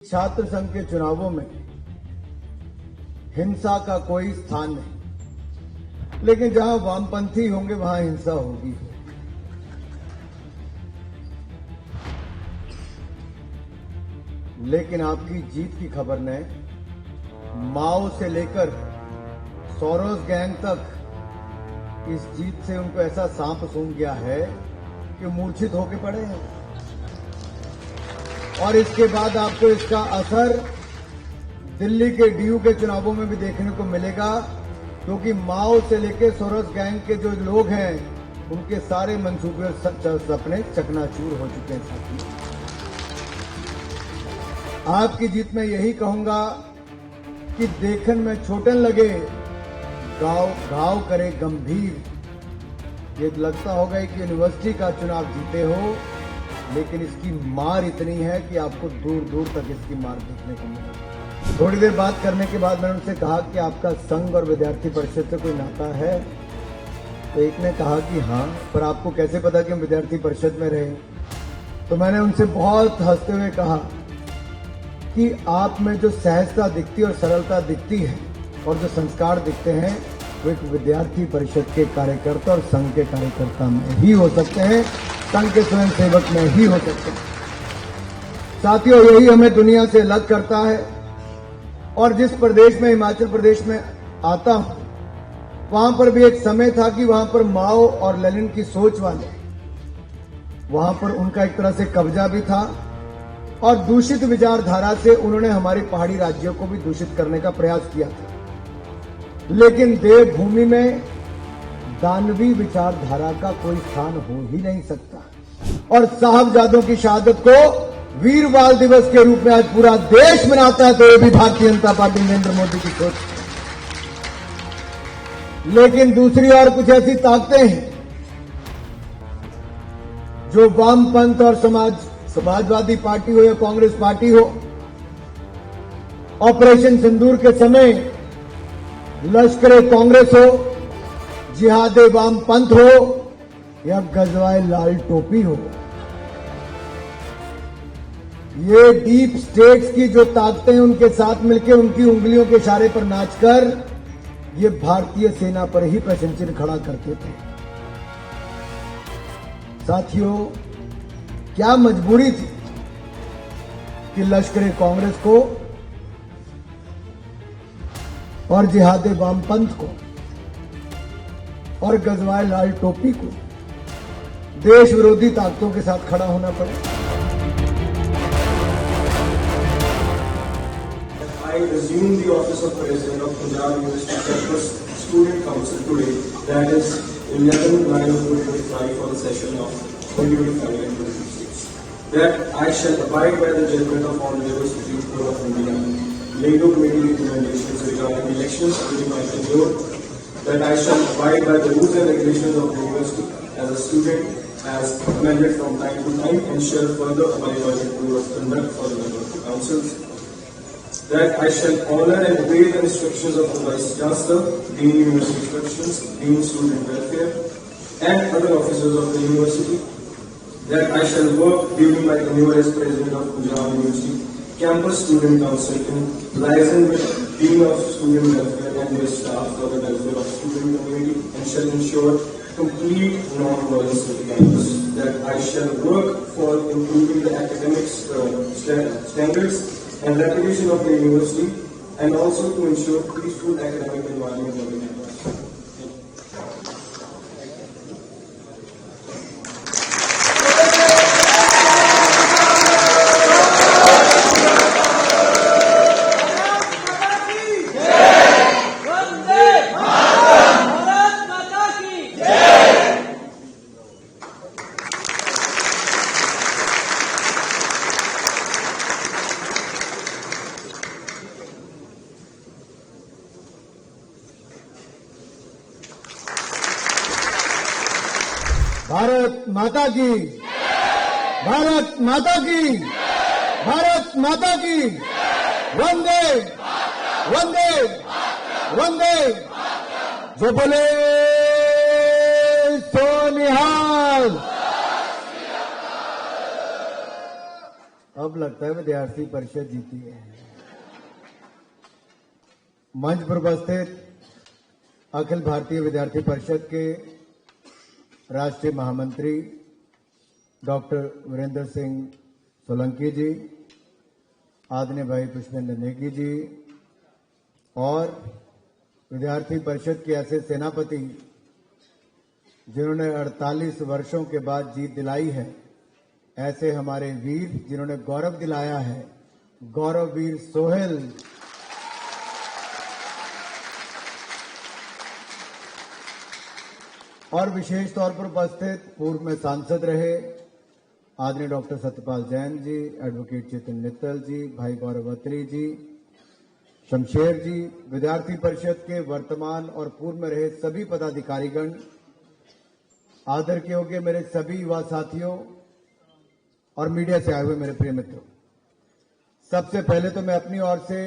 छात्र संघ के चुनावों में हिंसा का कोई स्थान नहीं, लेकिन जहां वामपंथी होंगे वहां हिंसा होगी। लेकिन आपकी जीत की खबर ने माओ से लेकर सोरोस गैंग तक इस जीत से उनको ऐसा सांप सूंघ गया है कि मूर्छित होके पड़े हैं। और इसके बाद आपको इसका असर दिल्ली के डीयू के चुनावों में भी देखने को मिलेगा, क्योंकि माओ से लेकर सोरोस गैंग के जो लोग हैं उनके सारे मंसूबे और सपने चकनाचूर हो चुके हैं। साथियों, आपकी जीत में यही कहूंगा कि देखन में छोटन लगे घाव करे गंभीर। ये लगता होगा कि यूनिवर्सिटी का चुनाव जीते हो, लेकिन इसकी मार इतनी है कि आपको दूर दूर तक इसकी मार देखने को मिलेगी। थोड़ी देर बात करने के बाद मैंने उनसे कहा कि आपका संघ और विद्यार्थी परिषद से कोई नाता है, तो एक ने कहा कि हाँ, पर आपको कैसे पता कि हम विद्यार्थी परिषद में रहे। तो मैंने उनसे बहुत हंसते हुए कहा कि आप में जो सहजता दिखती और सरलता दिखती है और जो संस्कार दिखते हैं वो एक विद्यार्थी परिषद के कार्यकर्ता और संघ के कार्यकर्ता में ही हो सकते हैं, संघ के स्वयं सेवक में ही हो सकते हैं। साथियों, यही हमें दुनिया से अलग करता है। और जिस प्रदेश में, हिमाचल प्रदेश में आता हूं, वहां पर भी एक समय था कि वहां पर माओ और लेनिन की सोच वाले, वहां पर उनका एक तरह से कब्जा भी था और दूषित विचारधारा से उन्होंने हमारी पहाड़ी राज्यों को भी दूषित करने का प्रयास किया था। लेकिन देवभूमि में दानवी विचारधारा का कोई स्थान हो ही नहीं सकता। और साहबजादों की शहादत को वीर बाल दिवस के रूप में आज पूरा देश मनाता है, तो ये भी भारतीय जनता पार्टी नरेंद्र मोदी की सोच। लेकिन दूसरी ओर कुछ ऐसी ताकतें हैं जो वामपंथ और समाजवादी पार्टी हो या कांग्रेस पार्टी हो, ऑपरेशन सिंदूर के समय लश्कर कांग्रेस हो, जिहादे वामपंथ हो या गजवाए लाल टोपी हो, ये डीप स्टेट्स की जो ताकतें हैं उनके साथ मिलकर उनकी उंगलियों के इशारे पर नाचकर ये भारतीय सेना पर ही प्रश्न चिन्ह खड़ा करते थे। साथियों, क्या मजबूरी थी कि लश्कर कांग्रेस को और जिहादे वामपंथ को और गजवाए लाल टोपी को देश विरोधी ताकतों के साथ खड़ा होना पड़े। I assume the office of President of Punjab University Campus Student Council today, that is 11/9/2025 for the session of 2025 and 2026. That I shall abide by the judgment of Honorable Supreme Court of India, legal committee recommendations regarding elections during my tenure, that I shall abide by the rules and regulations of the university as a student as amended from time to time, and shall further abide by the rule of conduct for the member of the councils. That I shall honor and obey the instructions of the Vice Chancellor, Dean University Instructions, Dean Student Welfare, and other officers of the university. That I shall work during my tenure as President of Punjab University Campus Student Council in liaison with Dean of Student Welfare and their staff for the welfare of student community, and shall ensure complete non-violence at the campus. That I shall work for improving the academic standards and reputation of the university, and also to ensure peaceful academic environment of the campus. Bharat माता की, भारत माता की, भारत माता की, वंदे वंदे वंदे। जो बोले सो निहाल। अब लगता है विद्यार्थी परिषद जीती है। मंच पर उपस्थित अखिल भारतीय विद्यार्थी परिषद के राष्ट्रीय महामंत्री डॉक्टर वीरेंद्र सिंह सोलंकी जी, आदरणीय भाई पुष्पेंद्र नेगी जी और विद्यार्थी परिषद के ऐसे सेनापति जिन्होंने 48 वर्षों के बाद जीत दिलाई है, ऐसे हमारे वीर जिन्होंने गौरव दिलाया है, गौरववीर सोहेल, और विशेष तौर पर उपस्थित पूर्व में सांसद रहे आदरणीय डॉक्टर सत्यपाल जैन जी, एडवोकेट चेतन मित्तल जी, भाई गौरव अत्री जी, शमशेर जी, विद्यार्थी परिषद के वर्तमान और पूर्व में रहे सभी पदाधिकारीगण, आदर के योग्य मेरे सभी युवा साथियों और मीडिया से आए हुए मेरे प्रिय मित्रों, सबसे पहले तो मैं अपनी ओर से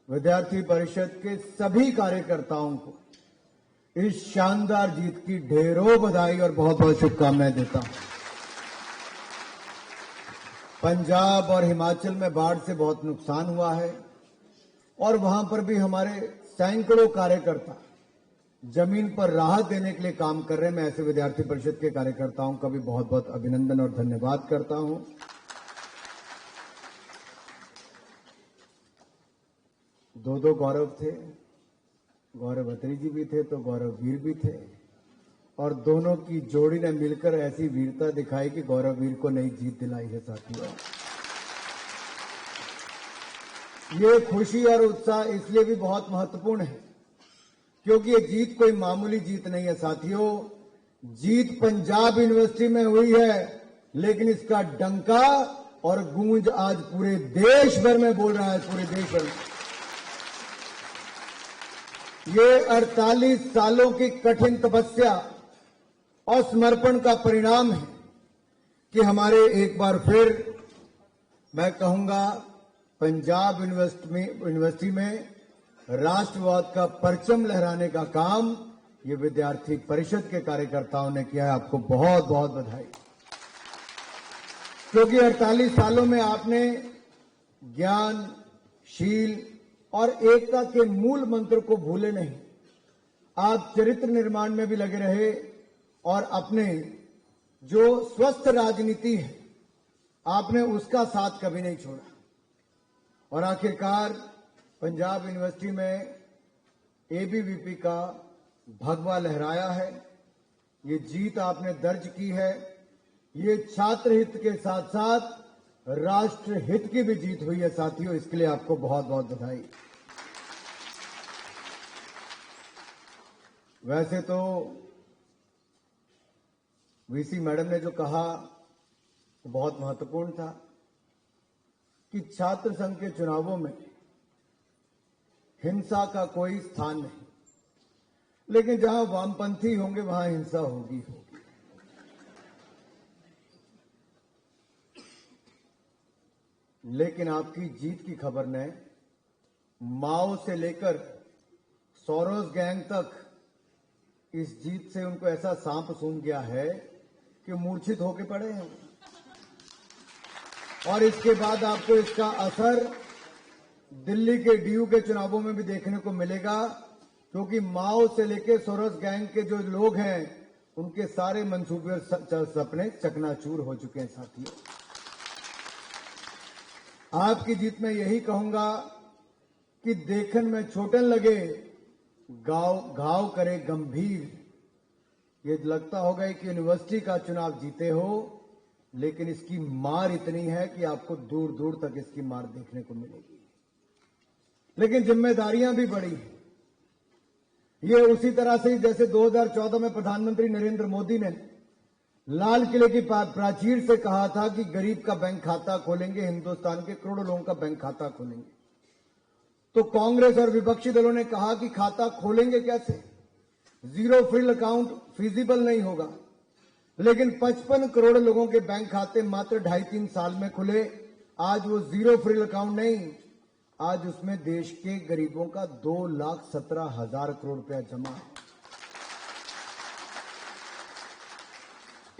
विद्यार्थी परिषद के सभी कार्यकर्ताओं को इस शानदार जीत की ढेरों बधाई और बहुत बहुत शुभकामनाएं देता हूं। पंजाब और हिमाचल में बाढ़ से बहुत नुकसान हुआ है और वहां पर भी हमारे सैकड़ों कार्यकर्ता जमीन पर राहत देने के लिए काम कर रहे हैं। मैं ऐसे विद्यार्थी परिषद के कार्यकर्ताओं का भी बहुत बहुत अभिनंदन और धन्यवाद करता हूं। दो गौरव थे, गौरव अत्री जी भी थे तो गौरव वीर भी थे, और दोनों की जोड़ी ने मिलकर ऐसी वीरता दिखाई कि गौरव वीर को नई जीत दिलाई है। साथियों, ये खुशी और उत्साह इसलिए भी बहुत महत्वपूर्ण है क्योंकि ये जीत कोई मामूली जीत नहीं है। साथियों, जीत पंजाब यूनिवर्सिटी में हुई है, लेकिन इसका डंका और गूंज आज पूरे देश भर में बोल रहा है, पूरे देश भर में। ये 48 सालों की कठिन तपस्या और समर्पण का परिणाम है कि हमारे एक बार फिर मैं कहूंगा पंजाब यूनिवर्सिटी में राष्ट्रवाद का परचम लहराने का काम ये विद्यार्थी परिषद के कार्यकर्ताओं ने किया है। आपको बहुत बहुत बधाई, क्योंकि 48 सालों में आपने ज्ञान, शील और एकता के मूल मंत्र को भूले नहीं। आप चरित्र निर्माण में भी लगे रहे और अपने जो स्वस्थ राजनीति है आपने उसका साथ कभी नहीं छोड़ा, और आखिरकार पंजाब यूनिवर्सिटी में एबीवीपी का भगवा लहराया है। ये जीत आपने दर्ज की है। ये छात्र हित के साथ साथ राष्ट्र हित की भी जीत हुई है। साथियों, इसके लिए आपको बहुत बहुत बधाई। वैसे तो वीसी मैडम ने जो कहा वो बहुत महत्वपूर्ण था कि छात्र संघ के चुनावों में हिंसा का कोई स्थान नहीं, लेकिन जहां वामपंथी होंगे वहां हिंसा होगी। लेकिन आपकी जीत की खबर ने माओ से लेकर सोरोस गैंग तक इस जीत से उनको ऐसा सांप सूंघ गया है कि मूर्छित होके पड़े हैं, और इसके बाद आपको इसका असर दिल्ली के डीयू के चुनावों में भी देखने को मिलेगा, क्योंकि माओ से लेकर सोरोस गैंग के जो लोग हैं उनके सारे मंसूबे और सपने चकनाचूर हो चुके हैं। साथियों, आपकी जीत में यही कहूंगा कि देखन में छोटन लगे घाव करे गंभीर। ये लगता होगा कि यूनिवर्सिटी का चुनाव जीते हो, लेकिन इसकी मार इतनी है कि आपको दूर दूर तक इसकी मार देखने को मिलेगी। लेकिन जिम्मेदारियां भी बड़ी हैं। ये उसी तरह से जैसे 2014 में प्रधानमंत्री नरेंद्र मोदी ने लाल किले की प्राचीर से कहा था कि गरीब का बैंक खाता खोलेंगे, हिंदुस्तान के करोड़ों लोगों का बैंक खाता खोलेंगे, तो कांग्रेस और विपक्षी दलों ने कहा कि खाता खोलेंगे कैसे, जीरो फ्री अकाउंट फिजिबल नहीं होगा। लेकिन 55 करोड़ लोगों के बैंक खाते मात्र 2.5-3 साल में खुले। आज वो जीरो फ्री अकाउंट नहीं, आज उसमें देश के गरीबों का 2,17,000 करोड़ रुपया जमा है।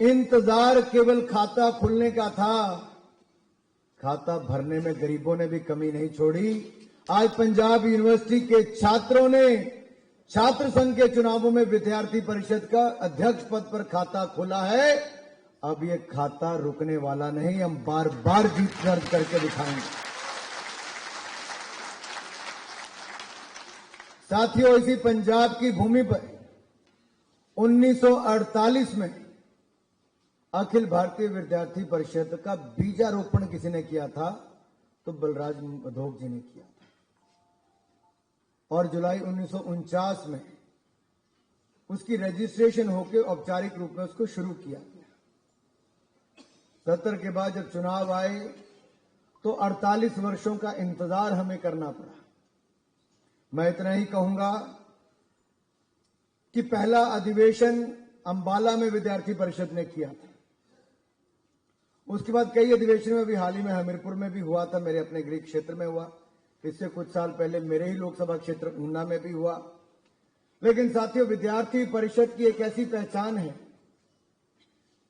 इंतजार केवल खाता खुलने का था, खाता भरने में गरीबों ने भी कमी नहीं छोड़ी। आज पंजाब यूनिवर्सिटी के छात्रों ने छात्र संघ के चुनावों में विद्यार्थी परिषद का अध्यक्ष पद पर खाता खोला है। अब ये खाता रुकने वाला नहीं, हम बार बार जीत दर्ज करके दिखाएंगे। साथियों, इसी पंजाब की भूमि पर 1948 में अखिल भारतीय विद्यार्थी परिषद का बीजारोपण किसी ने किया था, तो बलराज मधोक जी ने किया था। और जुलाई 1949 में उसकी रजिस्ट्रेशन होकर औपचारिक रूप में उसको शुरू किया गया। 70 के बाद जब चुनाव आए तो 48 वर्षों का इंतजार हमें करना पड़ा। मैं इतना ही कहूंगा कि पहला अधिवेशन अंबाला में विद्यार्थी परिषद ने किया था। उसके बाद कई अधिवेशन में भी, हाल ही में हमीरपुर में भी हुआ था, मेरे अपने गृह क्षेत्र में हुआ। इससे कुछ साल पहले मेरे ही लोकसभा क्षेत्र ऊना में भी हुआ। लेकिन साथियों, विद्यार्थी परिषद की एक ऐसी पहचान है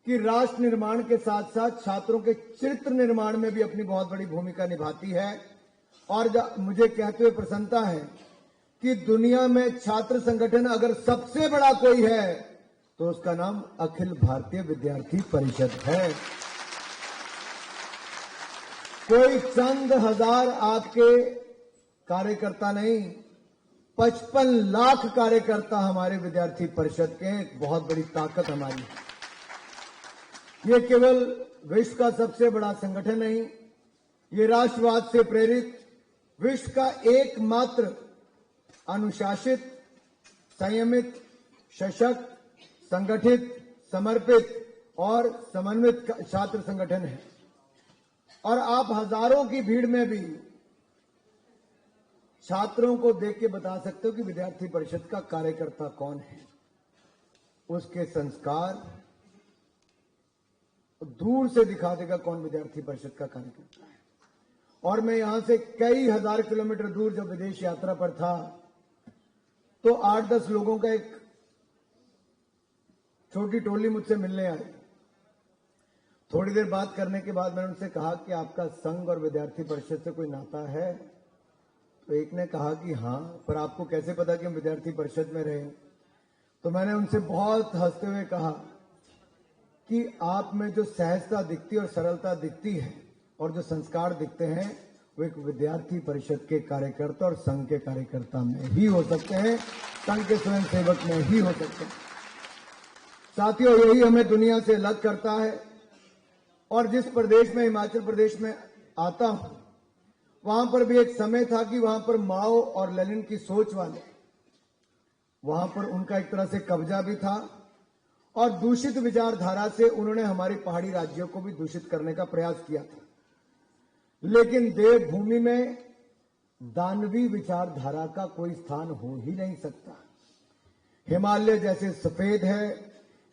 कि राष्ट्र निर्माण के साथ साथ छात्रों के चरित्र निर्माण में भी अपनी बहुत बड़ी भूमिका निभाती है। और मुझे कहते हुए प्रसन्नता है कि दुनिया में छात्र संगठन अगर सबसे बड़ा कोई है तो उसका नाम अखिल भारतीय विद्यार्थी परिषद है। कोई चंद हजार आपके कार्यकर्ता नहीं, 55 लाख कार्यकर्ता हमारे विद्यार्थी परिषद के, एक बहुत बड़ी ताकत हमारी है। ये केवल विश्व का सबसे बड़ा संगठन नहीं, ये राष्ट्रवाद से प्रेरित विश्व का एकमात्र अनुशासित, संयमित, सशक्त, संगठित, समर्पित और समन्वित छात्र संगठन है। और आप हजारों की भीड़ में भी छात्रों को देख के बता सकते हो कि विद्यार्थी परिषद का कार्यकर्ता कौन है। उसके संस्कार दूर से दिखा देगा कौन विद्यार्थी परिषद का कार्यकर्ता है। और मैं यहां से कई हजार किलोमीटर दूर जब विदेश यात्रा पर था तो 8-10 लोगों का एक छोटी टोली मुझसे मिलने आई। थोड़ी देर बात करने के बाद मैंने उनसे कहा कि आपका संघ और विद्यार्थी परिषद से कोई नाता है? तो एक ने कहा कि हां, पर आपको कैसे पता कि हम विद्यार्थी परिषद में रहे? तो मैंने उनसे बहुत हंसते हुए कहा कि आप में जो सहजता दिखती और सरलता दिखती है और जो संस्कार दिखते हैं वो एक विद्यार्थी परिषद के कार्यकर्ता और संघ के कार्यकर्ता में ही हो सकते हैं, संघ के स्वयं सेवक में ही हो सकते हैं। साथियों, यही हमें दुनिया से अलग करता है। और जिस प्रदेश में, हिमाचल प्रदेश में आता हूं, वहां पर भी एक समय था कि वहां पर माओ और लेनिन की सोच वाले, वहां पर उनका एक तरह से कब्जा भी था और दूषित विचारधारा से उन्होंने हमारी पहाड़ी राज्यों को भी दूषित करने का प्रयास किया था। लेकिन देवभूमि में दानवी विचारधारा का कोई स्थान हो ही नहीं सकता। हिमालय जैसे सफेद है,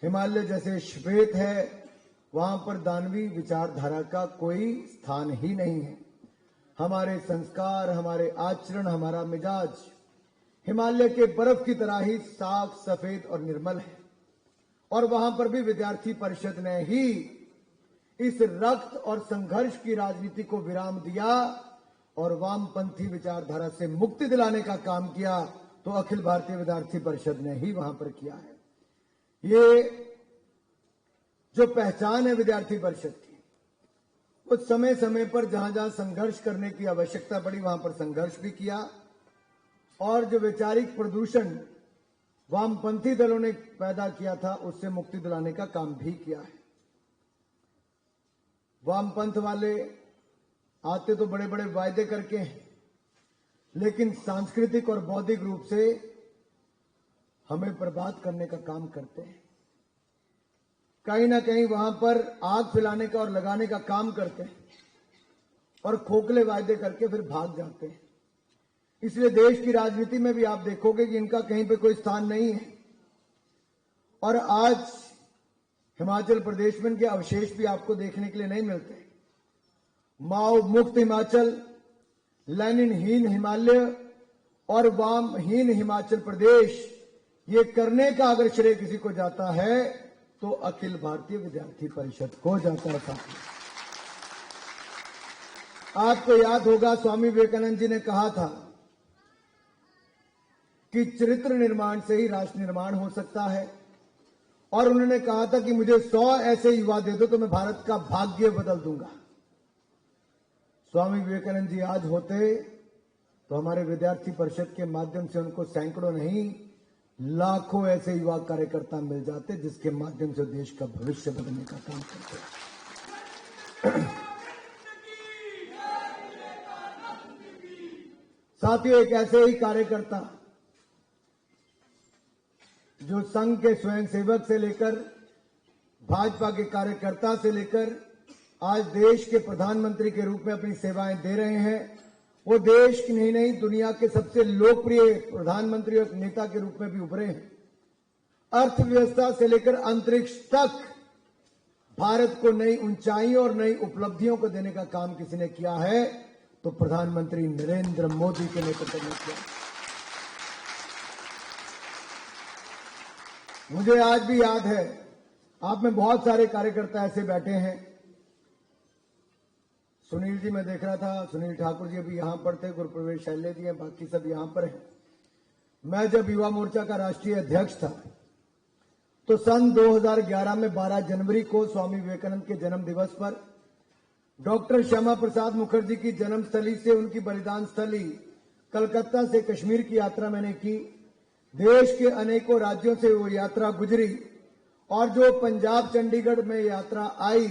हिमालय जैसे श्वेत है, वहां पर दानवी विचारधारा का कोई स्थान ही नहीं है। हमारे संस्कार, हमारे आचरण, हमारा मिजाज हिमालय के बर्फ की तरह ही साफ, सफेद और निर्मल है। और वहां पर भी विद्यार्थी परिषद ने ही इस रक्त और संघर्ष की राजनीति को विराम दिया और वामपंथी विचारधारा से मुक्ति दिलाने का काम किया, तो अखिल भारतीय विद्यार्थी परिषद ने ही वहां पर किया है। ये जो पहचान है विद्यार्थी परिषद की, कुछ समय समय पर जहां जहां संघर्ष करने की आवश्यकता पड़ी वहां पर संघर्ष भी किया और जो वैचारिक प्रदूषण वामपंथी दलों ने पैदा किया था उससे मुक्ति दिलाने का काम भी किया है। वामपंथ वाले आते तो बड़े बड़े वायदे करके हैं, लेकिन सांस्कृतिक और बौद्धिक रूप से हमें बर्बाद करने का काम करते हैं। कहीं ना कहीं वहां पर आग फैलाने का और लगाने का काम करते हैं और खोखले वायदे करके फिर भाग जाते हैं। इसलिए देश की राजनीति में भी आप देखोगे कि इनका कहीं पे कोई स्थान नहीं है। और आज हिमाचल प्रदेश में इनके अवशेष भी आपको देखने के लिए नहीं मिलते। माओ मुक्त हिमाचल, लेनिनहीन हिमालय और वामहीन हिमाचल प्रदेश, ये करने का अगर श्रेय किसी को जाता है तो अखिल भारतीय विद्यार्थी परिषद को जाता था। आपको याद होगा स्वामी विवेकानंद जी ने कहा था कि चरित्र निर्माण से ही राष्ट्र निर्माण हो सकता है, और उन्होंने कहा था कि मुझे 100 ऐसे युवा दे दो तो मैं भारत का भाग्य बदल दूंगा। स्वामी विवेकानंद जी आज होते तो हमारे विद्यार्थी परिषद के माध्यम से उनको सैकड़ों नहीं लाखों ऐसे युवा कार्यकर्ता मिल जाते जिसके माध्यम से देश का भविष्य बदलने का काम करते। साथियों, एक ऐसे ही कार्यकर्ता जो संघ के स्वयंसेवक से लेकर भाजपा के कार्यकर्ता से लेकर आज देश के प्रधानमंत्री के रूप में अपनी सेवाएं दे रहे हैं, वो देश की नहीं दुनिया के सबसे लोकप्रिय प्रधानमंत्री और नेता के रूप में भी उभरे हैं। अर्थव्यवस्था से लेकर अंतरिक्ष तक भारत को नई ऊंचाइयों और नई उपलब्धियों को देने का काम किसी ने किया है तो प्रधानमंत्री नरेंद्र मोदी के नेतृत्व में किया। मुझे आज भी याद है, आप में बहुत सारे कार्यकर्ता ऐसे बैठे हैं। सुनील जी मैं देख रहा था, सुनील ठाकुर जी अभी यहां पर थे, गुरुप्रवेश शैले जी हैं, बाकी सब यहां पर हैं। मैं जब युवा मोर्चा का राष्ट्रीय अध्यक्ष था तो सन 2011 में 12 जनवरी को स्वामी विवेकानंद के जन्म दिवस पर डॉक्टर श्यामा प्रसाद मुखर्जी की जन्मस्थली से उनकी बलिदान स्थली कलकत्ता से कश्मीर की यात्रा मैंने की। देश के अनेकों राज्यों से वो यात्रा गुजरी और जो पंजाब चंडीगढ़ में यात्रा आई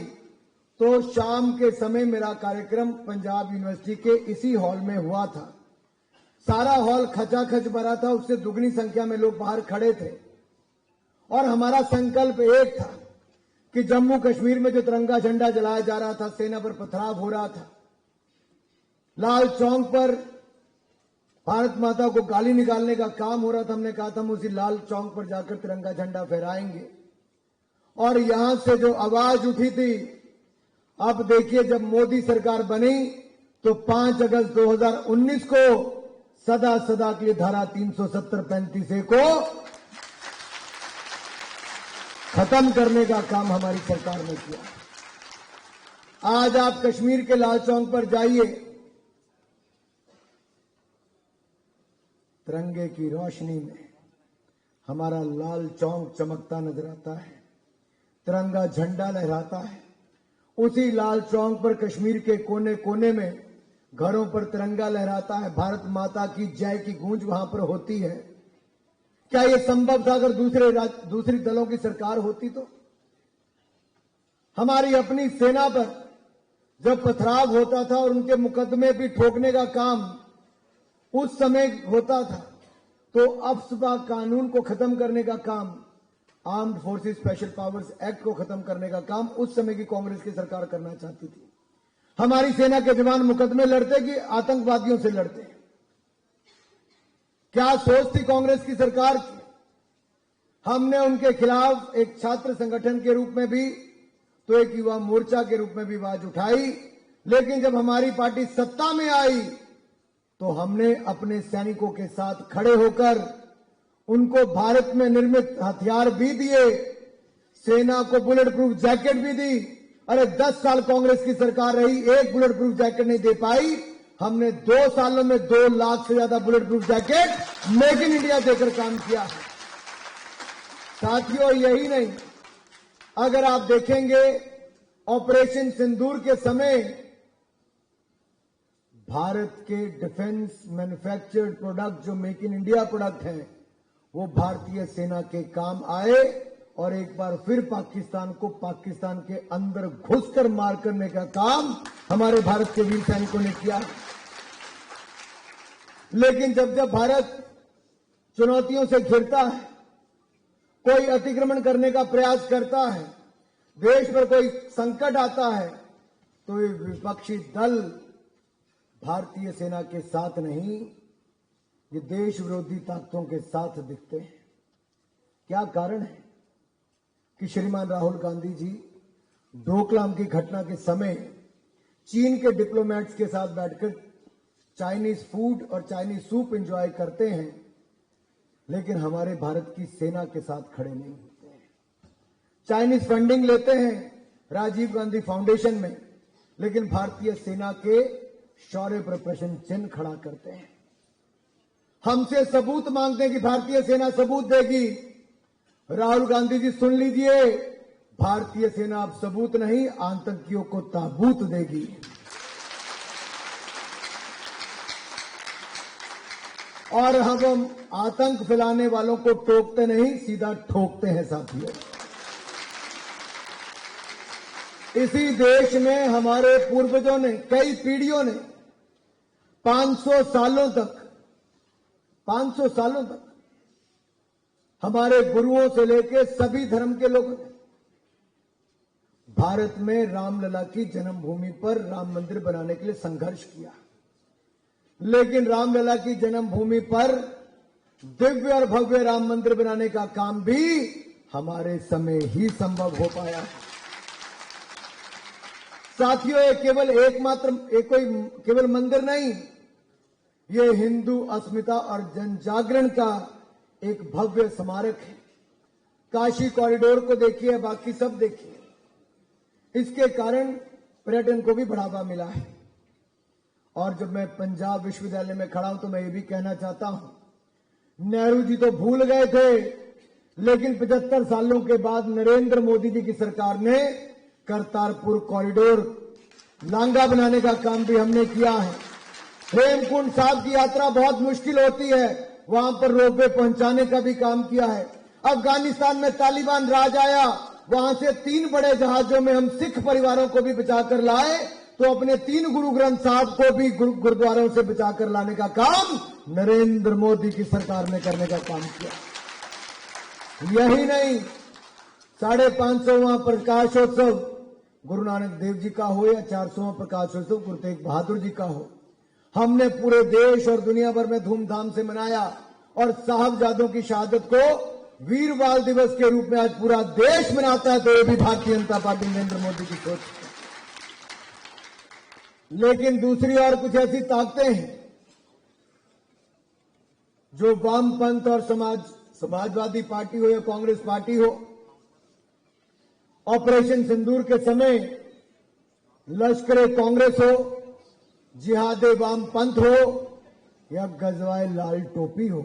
तो शाम के समय मेरा कार्यक्रम पंजाब यूनिवर्सिटी के इसी हॉल में हुआ था। सारा हॉल खचाखच भरा था, उससे दुगनी संख्या में लोग बाहर खड़े थे और हमारा संकल्प एक था कि जम्मू कश्मीर में जो तिरंगा झंडा जलाया जा रहा था, सेना पर पथराव हो रहा था, लाल चौक पर भारत माता को गाली निकालने का काम हो रहा था, हमने कहा था हम उसी लाल चौक पर जाकर तिरंगा झंडा फहराएंगे। और यहां से जो आवाज उठी थी, अब देखिए जब मोदी सरकार बनी तो 5 अगस्त 2019 को सदा सदा के लिए धारा 370-35A को खत्म करने का काम हमारी सरकार ने किया। आज आप कश्मीर के लाल चौक पर जाइए, तिरंगे की रोशनी में हमारा लाल चौक चमकता नजर आता है, तिरंगा झंडा लहराता है। उसी लाल चौक पर कश्मीर के कोने कोने में घरों पर तिरंगा लहराता है, भारत माता की जय की गूंज वहां पर होती है। क्या यह संभव था अगर दूसरी दलों की सरकार होती तो? हमारी अपनी सेना पर जब पथराव होता था और उनके मुकदमे भी ठोकने का काम उस समय होता था तो अफस्पा कानून को खत्म करने का काम, armed forces special powers act को खत्म करने का काम उस समय की कांग्रेस की सरकार करना चाहती थी। हमारी सेना के जवान मुकदमे लड़ते कि आतंकवादियों से लड़ते? क्या सोच थी कांग्रेस की सरकार की? हमने उनके खिलाफ एक छात्र संगठन के रूप में भी तो एक युवा मोर्चा के रूप में भी आवाज उठाई, लेकिन जब हमारी पार्टी सत्ता में आई तो हमने अपने सैनिकों के साथ खड़े होकर उनको भारत में निर्मित हथियार भी दिए, सेना को बुलेट प्रूफ जैकेट भी दी। अरे 10 साल कांग्रेस की सरकार रही, एक बुलेट प्रूफ जैकेट नहीं दे पाई। हमने 2 सालों में 2 लाख से ज्यादा bullet proof jacket make in India देकर काम किया है। साथियों, यही नहीं, अगर आप देखेंगे ऑपरेशन सिंदूर के समय भारत के डिफेंस मैन्युफैक्चर्ड प्रोडक्ट जो मेक इन इंडिया प्रोडक्ट हैं वो भारतीय सेना के काम आए और एक बार फिर पाकिस्तान को पाकिस्तान के अंदर घुसकर मार करने का काम हमारे भारत के वीर सैनिकों ने किया। लेकिन जब जब भारत चुनौतियों से घिरता है, कोई अतिक्रमण करने का प्रयास करता है, देश पर कोई संकट आता है तो ये विपक्षी दल भारतीय सेना के साथ नहीं, ये देश विरोधी ताकतों के साथ दिखते हैं। क्या कारण है कि श्रीमान राहुल गांधी जी डोकलाम की घटना के समय चीन के डिप्लोमेट्स के साथ बैठकर चाइनीज फूड और चाइनीज सूप एंजॉय करते हैं, लेकिन हमारे भारत की सेना के साथ खड़े नहीं होते हैं। चाइनीज फंडिंग लेते हैं राजीव गांधी फाउंडेशन में, लेकिन भारतीय सेना के शौर्य पर प्रश्न चिन्ह खड़ा करते हैं। हमसे सबूत मांगते हैं कि भारतीय सेना सबूत देगी। राहुल गांधी जी सुन लीजिए, भारतीय सेना अब सबूत नहीं, आतंकियों को ताबूत देगी। और हम आतंक फैलाने वालों को टोकते नहीं, सीधा ठोकते हैं साथियों। इसी देश में हमारे पूर्वजों ने, कई पीढ़ियों ने 500 सालों तक हमारे गुरुओं से लेकर सभी धर्म के लोगों ने भारत में रामलला की जन्मभूमि पर राम मंदिर बनाने के लिए संघर्ष किया। लेकिन रामलला की जन्मभूमि पर दिव्य और भव्य राम मंदिर बनाने का काम भी हमारे समय ही संभव हो पाया। साथियों, ये केवल मंदिर नहीं, ये हिंदू अस्मिता और जन जागरण का एक भव्य स्मारक है। काशी कॉरिडोर को देखिए, बाकी सब देखिए, इसके कारण पर्यटन को भी बढ़ावा मिला है। और जब मैं पंजाब विश्वविद्यालय में खड़ा हूं तो मैं ये भी कहना चाहता हूं, नेहरू जी तो भूल गए थे, लेकिन 75 सालों के बाद नरेंद्र मोदी जी की सरकार ने करतारपुर कॉरिडोर लांगा बनाने का काम भी हमने किया है। हेमकुंड साहब की यात्रा बहुत मुश्किल होती है, वहां पर रोपवे पहुंचाने का भी काम किया है। अफगानिस्तान में तालिबान राज आया, वहां से 3 बड़े जहाजों में हम सिख परिवारों को भी बचाकर लाए, तो अपने 3 गुरु ग्रंथ साहब को भी गुरुद्वारों से बचाकर लाने का काम नरेंद्र मोदी की सरकार ने करने का काम किया। यही नहीं, 550वां प्रकाशोत्सव गुरु नानक देव जी का हो या 400वां प्रकाशोत्सव गुरु तेग बहादुर जी का हो, हमने पूरे देश और दुनिया भर में धूमधाम से मनाया। और साहबजादों की शहादत को वीर बाल दिवस के रूप में आज पूरा देश मनाता है, तो ये भी भारतीय जनता पार्टी नरेंद्र मोदी की सोच है। लेकिन दूसरी ओर कुछ ऐसी ताकतें हैं जो वामपंथ और समाजवादी पार्टी हो या कांग्रेस पार्टी हो, ऑपरेशन सिंदूर के समय लश्कर कांग्रेस हो, जिहादे वामपंथ हो या गजवाए लाल टोपी हो,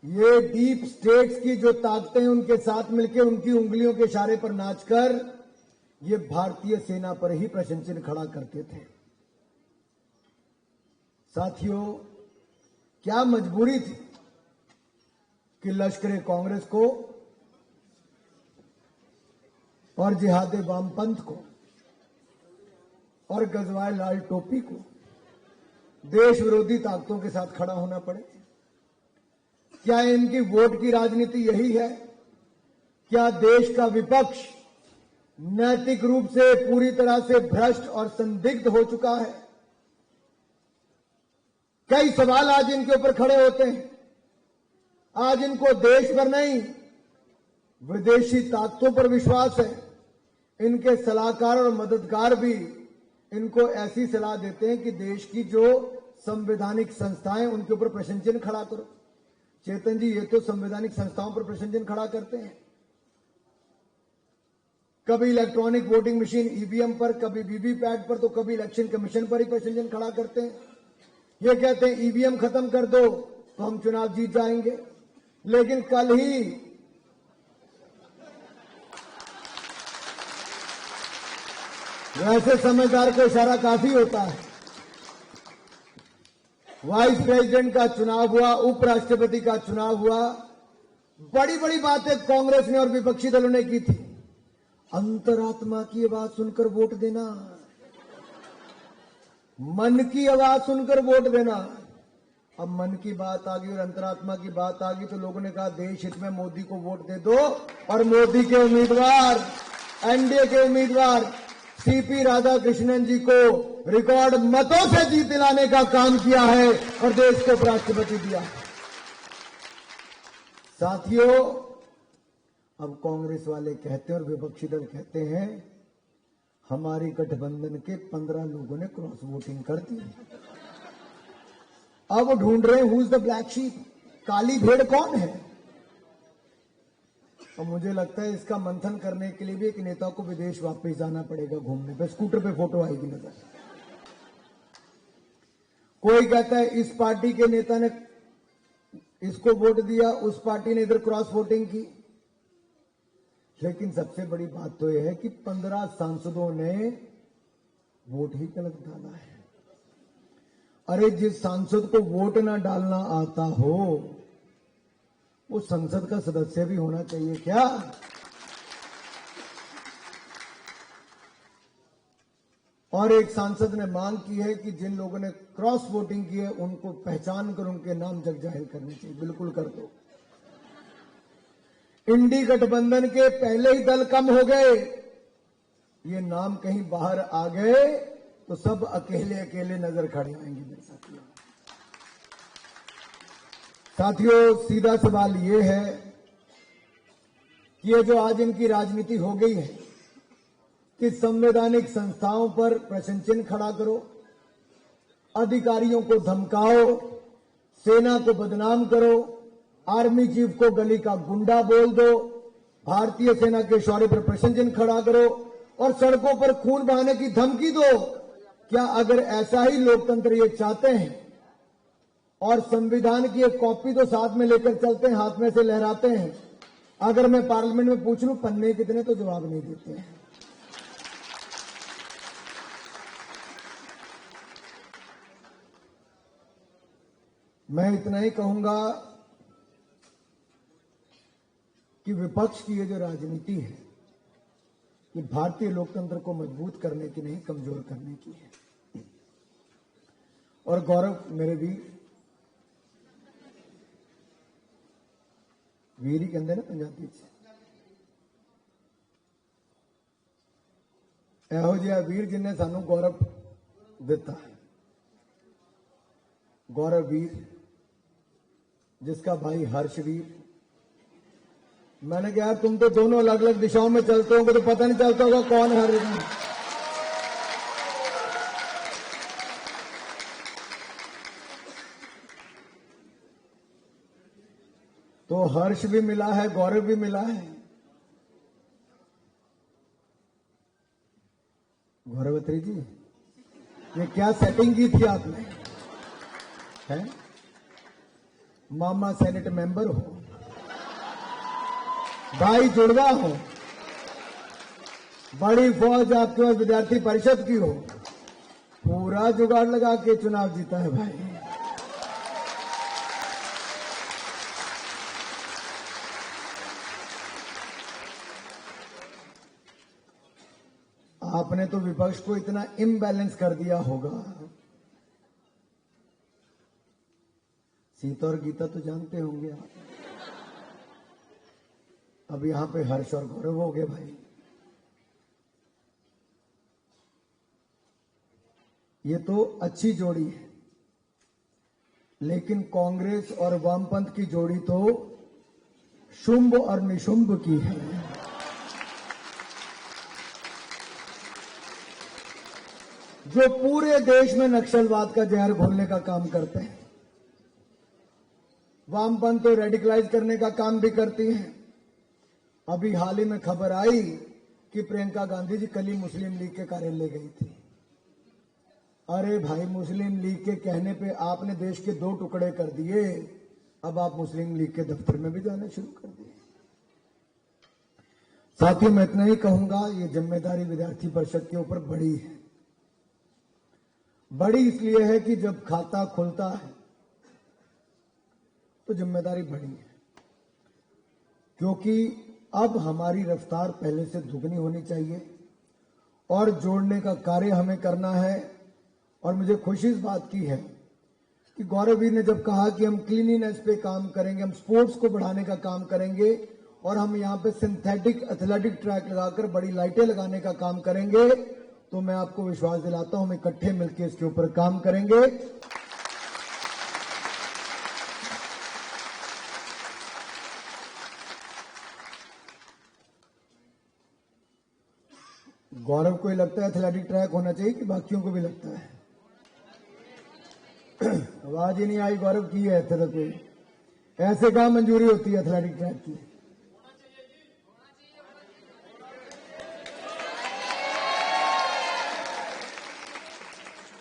ये डीप स्टेट्स की जो ताकतें उनके साथ मिलकर उनकी उंगलियों के इशारे पर नाचकर ये भारतीय सेना पर ही प्रश्न चिन्ह खड़ा करते थे। साथियों, क्या मजबूरी थी कि लश्कर कांग्रेस को और जिहादे वामपंथ को और गजवाए लाल टोपी को देश विरोधी ताकतों के साथ खड़ा होना पड़े? क्या इनकी वोट की राजनीति यही है? क्या देश का विपक्ष नैतिक रूप से पूरी तरह से भ्रष्ट और संदिग्ध हो चुका है? कई सवाल आज इनके ऊपर खड़े होते हैं। आज इनको देश पर नहीं, विदेशी ताकतों पर विश्वास है। इनके सलाहकार और मददगार भी इनको ऐसी सलाह देते हैं कि देश की जो संवैधानिक संस्थाएं उनके ऊपर प्रश्न चिन्ह खड़ा करो। चेतन जी, ये तो संवैधानिक संस्थाओं पर प्रश्न चिन्ह खड़ा करते हैं। कभी इलेक्ट्रॉनिक वोटिंग मशीन ईवीएम पर, कभी वीवीपैट पर, तो कभी इलेक्शन कमीशन पर ही प्रश्न चिन्ह खड़ा करते हैं। ये कहते हैं ईवीएम खत्म कर दो तो हम चुनाव जीत जाएंगे। लेकिन कल ही वैसे समझदार को इशारा काफी होता है, वाइस प्रेसिडेंट का चुनाव हुआ, उपराष्ट्रपति का चुनाव हुआ, बड़ी बड़ी बातें कांग्रेस ने और विपक्षी दलों ने की थी। अंतरात्मा की आवाज सुनकर वोट देना, मन की आवाज सुनकर वोट देना। अब मन की बात आ गई और अंतरात्मा की बात आ गई तो लोगों ने कहा देश हित में मोदी को वोट दे दो, और मोदी के उम्मीदवार, एनडीए के उम्मीदवार सीपी राधाकृष्णन जी को रिकॉर्ड मतों से जीत दिलाने का काम किया है और देश को उपराष्ट्रपति दिया। साथियों, अब कांग्रेस वाले कहते हैं और विपक्षी दल कहते हैं हमारी गठबंधन के 15 लोगों ने क्रॉस वोटिंग कर दी। अब वो ढूंढ रहे हैं who is the black sheep, काली भेड़ कौन है। और मुझे लगता है इसका मंथन करने के लिए भी एक नेता को विदेश वापस जाना पड़ेगा घूमने पे, स्कूटर पे फोटो आएगी नजर। कोई कहता है इस पार्टी के नेता ने इसको वोट दिया, उस पार्टी ने इधर क्रॉस वोटिंग की। लेकिन सबसे बड़ी बात तो यह है कि 15 सांसदों ने वोट ही गलत डाला है। अरे जिस सांसद को वोट ना डालना आता हो वो संसद का सदस्य भी होना चाहिए क्या? और एक सांसद ने मांग की है कि जिन लोगों ने क्रॉस वोटिंग की है उनको पहचान कर उनके नाम जग जाहिर करने चाहिए। बिल्कुल कर दो। इंडी गठबंधन के पहले ही दल कम हो गए, ये नाम कहीं बाहर आ गए तो सब अकेले अकेले नजर खड़े आएंगे मेरे साथियों। साथियों, सीधा सवाल ये है कि ये जो आज इनकी राजनीति हो गई है कि संवैधानिक संस्थाओं पर प्रश्न चिन्ह खड़ा करो, अधिकारियों को धमकाओ, सेना को बदनाम करो, आर्मी चीफ को गली का गुंडा बोल दो, भारतीय सेना के शौर्य पर प्रश्न चिन्ह खड़ा करो और सड़कों पर खून बहाने की धमकी दो। क्या अगर ऐसा ही लोकतंत्र ये चाहते हैं और संविधान की एक कॉपी तो साथ में लेकर चलते हैं, हाथ में से लहराते हैं, अगर मैं पार्लियामेंट में पूछ लूं पन्ने कितने तो जवाब नहीं देते हैं। मैं इतना ही कहूंगा कि विपक्ष की ये जो राजनीति है ये भारतीय लोकतंत्र को मजबूत करने की नहीं, कमजोर करने की है। और गौरव मेरे वीर ही कहते ना पंजाबी एहो जिहा वीर जिन्हें सानू गौरव दिता है। गौरव वीर जिसका भाई हर्षवीर। मैंने कहा तुम तो दोनों अलग अलग दिशाओं में चलते होंगे तो पता नहीं चलता होगा कौन हर। तो हर्ष भी मिला है, गौरव भी मिला है। गौरवत्री जी ये क्या सेटिंग की थी आपने? है मामा सेनेट मेंबर हो, भाई जुड़वा हो, बड़ी फौज आपके पास विद्यार्थी परिषद की हो, पूरा जुगाड़ लगा के चुनाव जीता है भाई। आपने तो विपक्ष को इतना इम्बैलेंस कर दिया होगा। सीता और गीता तो जानते होंगे आप। अब यहां पे हर्ष और गौरव हो गए भाई। ये तो अच्छी जोड़ी है, लेकिन कांग्रेस और वामपंथ की जोड़ी तो शुंभ और निशुंभ की है। जो पूरे देश में नक्सलवाद का जहर घोलने का काम करते हैं। वामपंथ तो रेडिकलाइज करने का काम भी करती हैं। अभी हाल ही में खबर आई कि प्रियंका गांधी जी कल ही मुस्लिम लीग के कार्यालय गई थी। अरे भाई, मुस्लिम लीग के कहने पे आपने देश के 2 टुकड़े कर दिए, अब आप मुस्लिम लीग के दफ्तर में भी जाना शुरू कर दिए। साथियों, मैं इतना ही कहूंगा, ये जिम्मेदारी विद्यार्थी परिषद के ऊपर बड़ी है। बड़ी इसलिए है कि जब खाता खुलता है तो जिम्मेदारी बड़ी है, क्योंकि अब हमारी रफ्तार पहले से दुगनी होनी चाहिए और जोड़ने का कार्य हमें करना है। और मुझे खुशी इस बात की है कि गौरववीर ने जब कहा कि हम क्लीनिनेस पे काम करेंगे, हम स्पोर्ट्स को बढ़ाने का काम करेंगे और हम यहां पे सिंथेटिक एथलेटिक ट्रैक लगाकर बड़ी लाइटें लगाने का काम करेंगे, तो मैं आपको विश्वास दिलाता हूं हम इकट्ठे मिलकर इसके ऊपर काम करेंगे। गौरव को ही लगता है एथलेटिक ट्रैक होना चाहिए कि बाकियों को भी लगता है? आवाज ही नहीं आई गौरव की है। कोई ऐसे कहां मंजूरी होती है एथलेटिक ट्रैक की?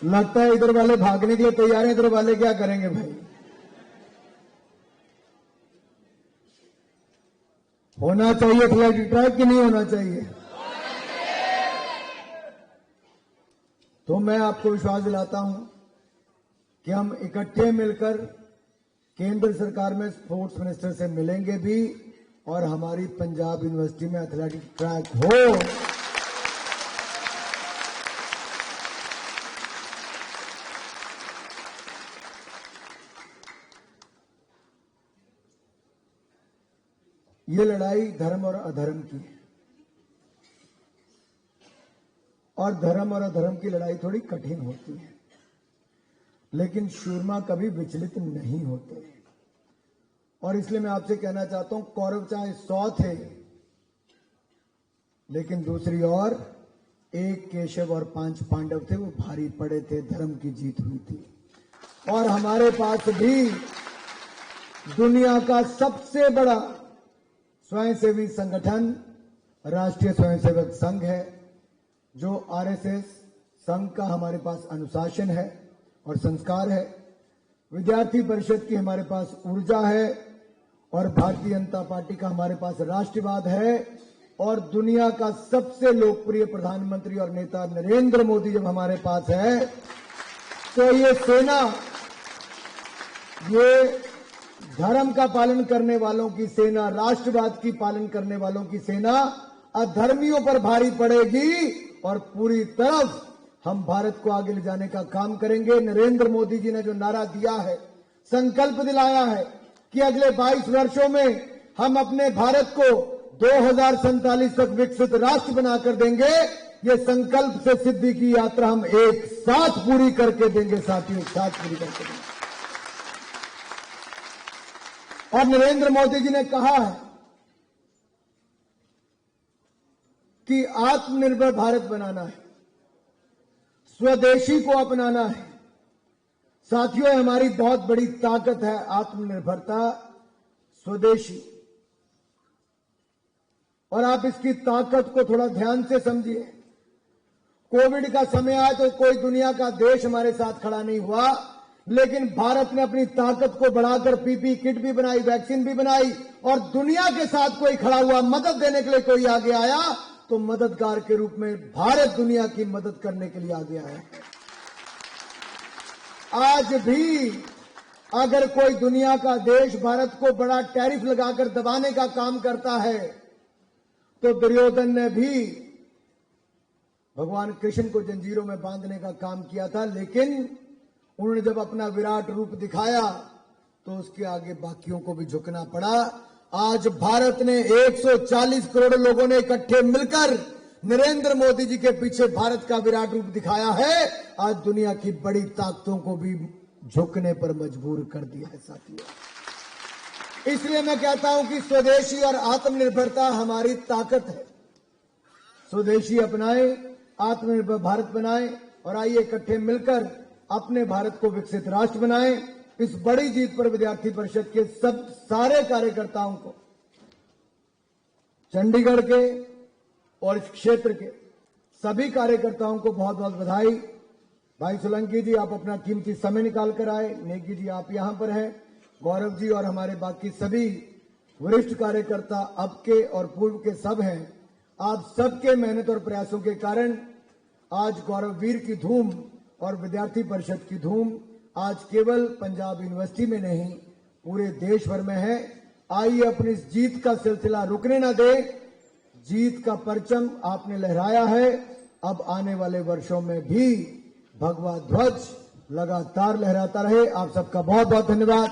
लगता है इधर वाले भागने के लिए तैयार हैं, इधर वाले क्या करेंगे भाई? होना चाहिए एथलेटिक ट्रैक कि नहीं होना चाहिए? तो मैं आपको विश्वास दिलाता हूं कि हम इकट्ठे मिलकर केंद्र सरकार में स्पोर्ट्स मिनिस्टर से मिलेंगे भी और हमारी पंजाब यूनिवर्सिटी में एथलेटिक ट्रैक हो। ये लड़ाई धर्म और अधर्म की है और धर्म और अधर्म की लड़ाई थोड़ी कठिन होती है, लेकिन शूरमा कभी विचलित नहीं होते। और इसलिए मैं आपसे कहना चाहता हूं, कौरव चाहे 100 थे, लेकिन दूसरी ओर 1 केशव और 5 पांडव थे, वो भारी पड़े थे, धर्म की जीत हुई थी। और हमारे पास भी दुनिया का सबसे बड़ा स्वयंसेवी संगठन राष्ट्रीय स्वयंसेवक संघ है, जो आरएसएस संघ का हमारे पास अनुशासन है और संस्कार है। विद्यार्थी परिषद की हमारे पास ऊर्जा है और भारतीय जनता पार्टी का हमारे पास राष्ट्रवाद है। और दुनिया का सबसे लोकप्रिय प्रधानमंत्री और नेता नरेंद्र मोदी जब हमारे पास है, तो ये सेना, ये धर्म का पालन करने वालों की सेना, राष्ट्रवाद की पालन करने वालों की सेना अधर्मियों पर भारी पड़ेगी और पूरी तरफ हम भारत को आगे ले जाने का काम करेंगे। नरेंद्र मोदी जी ने जो नारा दिया है, संकल्प दिलाया है कि अगले 22 वर्षों में हम अपने भारत को 2047 तक विकसित राष्ट्र बनाकर देंगे, ये संकल्प से सिद्धि की यात्रा हम एक साथ पूरी करके देंगे साथियों, एक साथ पूरी करके देंगे। और नरेंद्र मोदी जी ने कहा है कि आत्मनिर्भर भारत बनाना है, स्वदेशी को अपनाना है। साथियों, हमारी बहुत बड़ी ताकत है आत्मनिर्भरता, स्वदेशी। और आप इसकी ताकत को थोड़ा ध्यान से समझिए। कोविड का समय आया तो कोई दुनिया का देश हमारे साथ खड़ा नहीं हुआ, लेकिन भारत ने अपनी ताकत को बढ़ाकर पीपी किट भी बनाई, वैक्सीन भी बनाई और दुनिया के साथ कोई खड़ा हुआ, मदद देने के लिए कोई आगे आया तो मददगार के रूप में भारत दुनिया की मदद करने के लिए आगे आया। आज भी अगर कोई दुनिया का देश भारत को बड़ा टैरिफ लगाकर दबाने का काम करता है, तो दुर्योधन ने भी भगवान कृष्ण को जंजीरों में बांधने का काम किया था, लेकिन उन्होंने जब अपना विराट रूप दिखाया तो उसके आगे बाकियों को भी झुकना पड़ा। आज भारत ने 140 करोड़ लोगों ने इकट्ठे मिलकर नरेंद्र मोदी जी के पीछे भारत का विराट रूप दिखाया है। आज दुनिया की बड़ी ताकतों को भी झुकने पर मजबूर कर दिया है साथियों। इसलिए मैं कहता हूं कि स्वदेशी और आत्मनिर्भरता हमारी ताकत है। स्वदेशी अपनाएं, आत्मनिर्भर भारत बनाएं और आइए इकट्ठे मिलकर अपने भारत को विकसित राष्ट्र बनाएं। इस बड़ी जीत पर विद्यार्थी परिषद के सब सारे कार्यकर्ताओं को, चंडीगढ़ के और इस क्षेत्र के सभी कार्यकर्ताओं को बहुत बहुत बधाई। भाई सोलंकी जी, आप अपना कीमती समय निकाल कर आए। नेगी जी, आप यहां पर हैं। गौरव जी और हमारे बाकी सभी वरिष्ठ कार्यकर्ता अब के और पूर्व के सब हैं। आप सबके मेहनत और प्रयासों के कारण आज गौरव वीर की धूम और विद्यार्थी परिषद की धूम आज केवल पंजाब यूनिवर्सिटी में नहीं, पूरे देश भर में है। आइए अपनी इस जीत का सिलसिला रुकने न दे। जीत का परचम आपने लहराया है, अब आने वाले वर्षों में भी भगवा ध्वज लगातार लहराता रहे। आप सबका बहुत बहुत धन्यवाद।